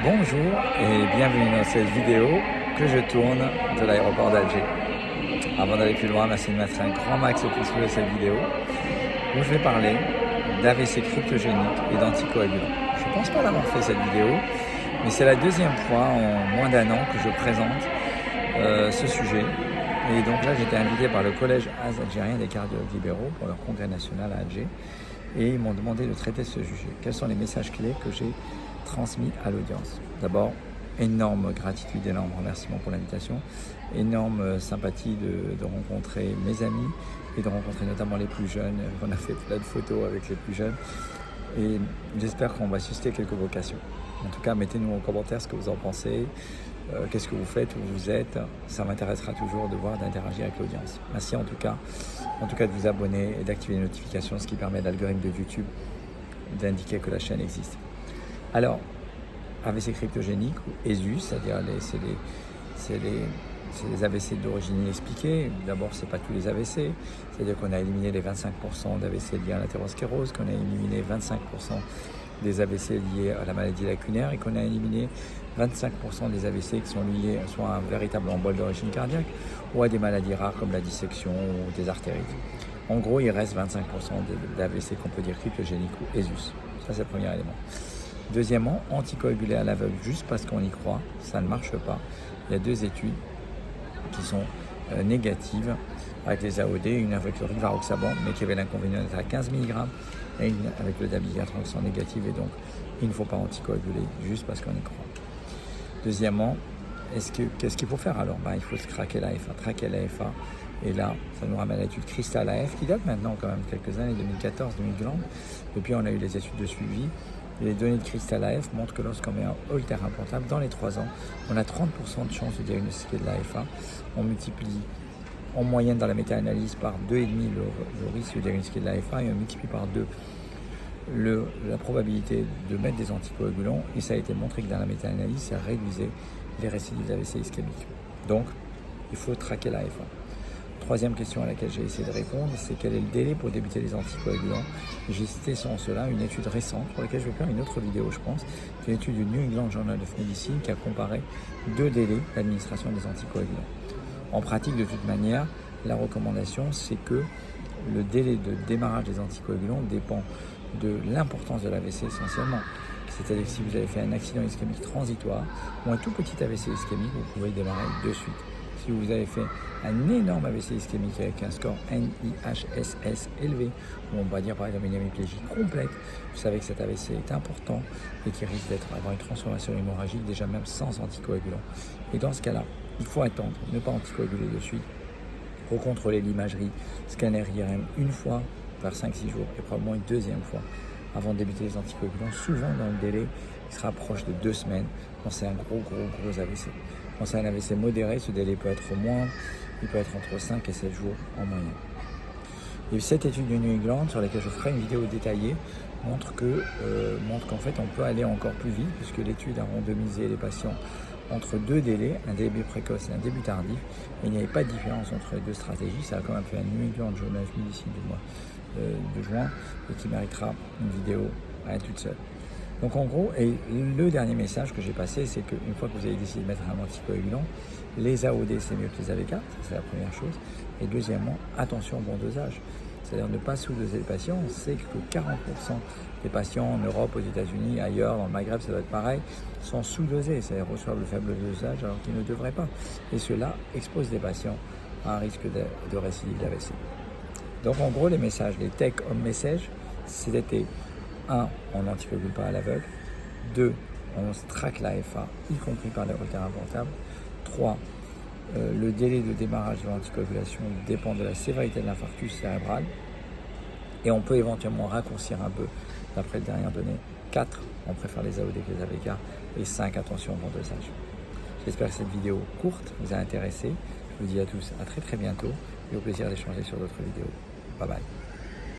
Bonjour et bienvenue dans cette vidéo que je tourne de l'aéroport d'Alger. Avant d'aller plus loin, merci de mettre un grand max de pouces bleus à cette vidéo où je vais parler d'AVC cryptogénique et d'anticoagulants. Je ne pense pas l'avoir fait cette vidéo, mais c'est la deuxième fois en moins d'un an que je présente ce sujet. Et donc là, j'étais invité par le collège algérien des cardiologues libéraux pour leur congrès national à Alger. Et ils m'ont demandé de traiter ce sujet. Quels sont les messages clés que j'ai transmis à l'audience? D'abord, énorme gratitude, énorme remerciement pour l'invitation, énorme sympathie de rencontrer mes amis et de rencontrer notamment les plus jeunes. On a fait plein de photos avec les plus jeunes et j'espère qu'on va susciter quelques vocations. En tout cas, mettez-nous en commentaire ce que vous en pensez, qu'est-ce que vous faites, où vous êtes. Ça m'intéressera toujours de voir, d'interagir avec l'audience. Merci en tout cas de vous abonner et d'activer les notifications, ce qui permet à l'algorithme de YouTube d'indiquer que la chaîne existe. Alors, AVC cryptogénique ou ESUS, c'est-à-dire c'est les AVC d'origine inexpliquée. D'abord, ce n'est pas tous les AVC, c'est-à-dire qu'on a éliminé les 25% d'AVC liés à l'athérosclérose, qu'on a éliminé 25% des AVC liés à la maladie lacunaire et qu'on a éliminé 25% des AVC qui sont liés soit à un véritable embole d'origine cardiaque ou à des maladies rares comme la dissection ou des artérites. En gros, il reste 25% d'AVC qu'on peut dire cryptogénique ou ESUS. Ça, c'est le premier élément. Deuxièmement, anticoaguler à l'aveugle juste parce qu'on y croit, ça ne marche pas. Il y a deux études qui sont négatives avec les AOD, une avec le rivaroxaban, mais qui avait l'inconvénient d'être à 15 mg, et une avec le dabigatran qui sont négatives, et donc il ne faut pas anticoaguler juste parce qu'on y croit. Deuxièmement, qu'est-ce qu'il faut faire alors? Il faut traquer l'AFA, et là, ça nous ramène à l'étude Crystal AF, qui date maintenant quand même quelques années, 2014-2015. Depuis, on a eu les études de suivi. Et les données de Crystal AF montrent que lorsqu'on met un Holter implantable, dans les 3 ans, on a 30% de chances de diagnostiquer de l'AFA. On multiplie en moyenne dans la méta-analyse par 2,5 le risque de diagnostiquer de l'AFA et on multiplie par 2 la probabilité de mettre des anticoagulants. Et ça a été montré que dans la méta-analyse, ça réduisait les récidives d'AVC ischémique. Donc, il faut traquer l'AFA. Troisième question à laquelle j'ai essayé de répondre, c'est quel est le délai pour débuter les anticoagulants. J'ai cité sans cela une étude récente pour laquelle je vais faire une autre vidéo, je pense, qui est une étude du New England Journal of Medicine qui a comparé 2 délais d'administration des anticoagulants. En pratique, de toute manière, la recommandation, c'est que le délai de démarrage des anticoagulants dépend de l'importance de l'AVC essentiellement. C'est-à-dire que si vous avez fait un accident ischémique transitoire ou un tout petit AVC ischémique, vous pouvez démarrer de suite. Si vous avez fait un énorme AVC ischémique avec un score NIHSS élevé, ou on va dire par exemple une hémiplégie complète, vous savez que cet AVC est important et qu'il risque d'avoir une transformation hémorragique déjà même sans anticoagulant. Et dans ce cas-là, il faut attendre, ne pas anticoaguler de suite, recontrôler l'imagerie, scanner IRM une fois vers 5-6 jours et probablement une deuxième fois avant de débuter les anticoagulants, souvent dans le délai qui sera proche de 2 semaines quand c'est un gros AVC. Quand c'est un AVC modéré, ce délai peut être moins, il peut être entre 5 et 7 jours en moyenne. Et cette étude du New England, sur laquelle je ferai une vidéo détaillée, montre qu'en fait on peut aller encore plus vite, puisque l'étude a randomisé les patients entre 2 délais, un début précoce et un début tardif, et il n'y avait pas de différence entre les 2 stratégies. Ça a quand même fait un New England Journal of Medicine du mois de juin, et qui méritera une vidéo à elle toute seule. Donc en gros, et le dernier message que j'ai passé, c'est qu'une fois que vous avez décidé de mettre un anticoagulant, les AOD c'est mieux que les AVK, c'est la première chose. Et deuxièmement, attention au bon dosage. C'est-à-dire ne pas sous-doser les patients. On sait que 40% des patients en Europe, aux États-Unis, ailleurs, dans le Maghreb, ça doit être pareil, sont sous-dosés, c'est-à-dire reçoivent le faible dosage alors qu'ils ne devraient pas. Et cela expose les patients à un risque de récidive d'AVC. Donc en gros, les messages, les take-home messages, c'était 1. On n'anticoagule pas à l'aveugle. 2. On traque l'AFA, y compris par les Holter implantables. 3. Le délai de démarrage de l'anticoagulation dépend de la sévérité de l'infarctus cérébral. Et on peut éventuellement raccourcir un peu d'après les dernières données. 4. On préfère les AOD que les AVK. Et 5. Attention au bon dosage. J'espère que cette vidéo courte vous a intéressé. Je vous dis à tous à très bientôt et au plaisir d'échanger sur d'autres vidéos. Bye bye.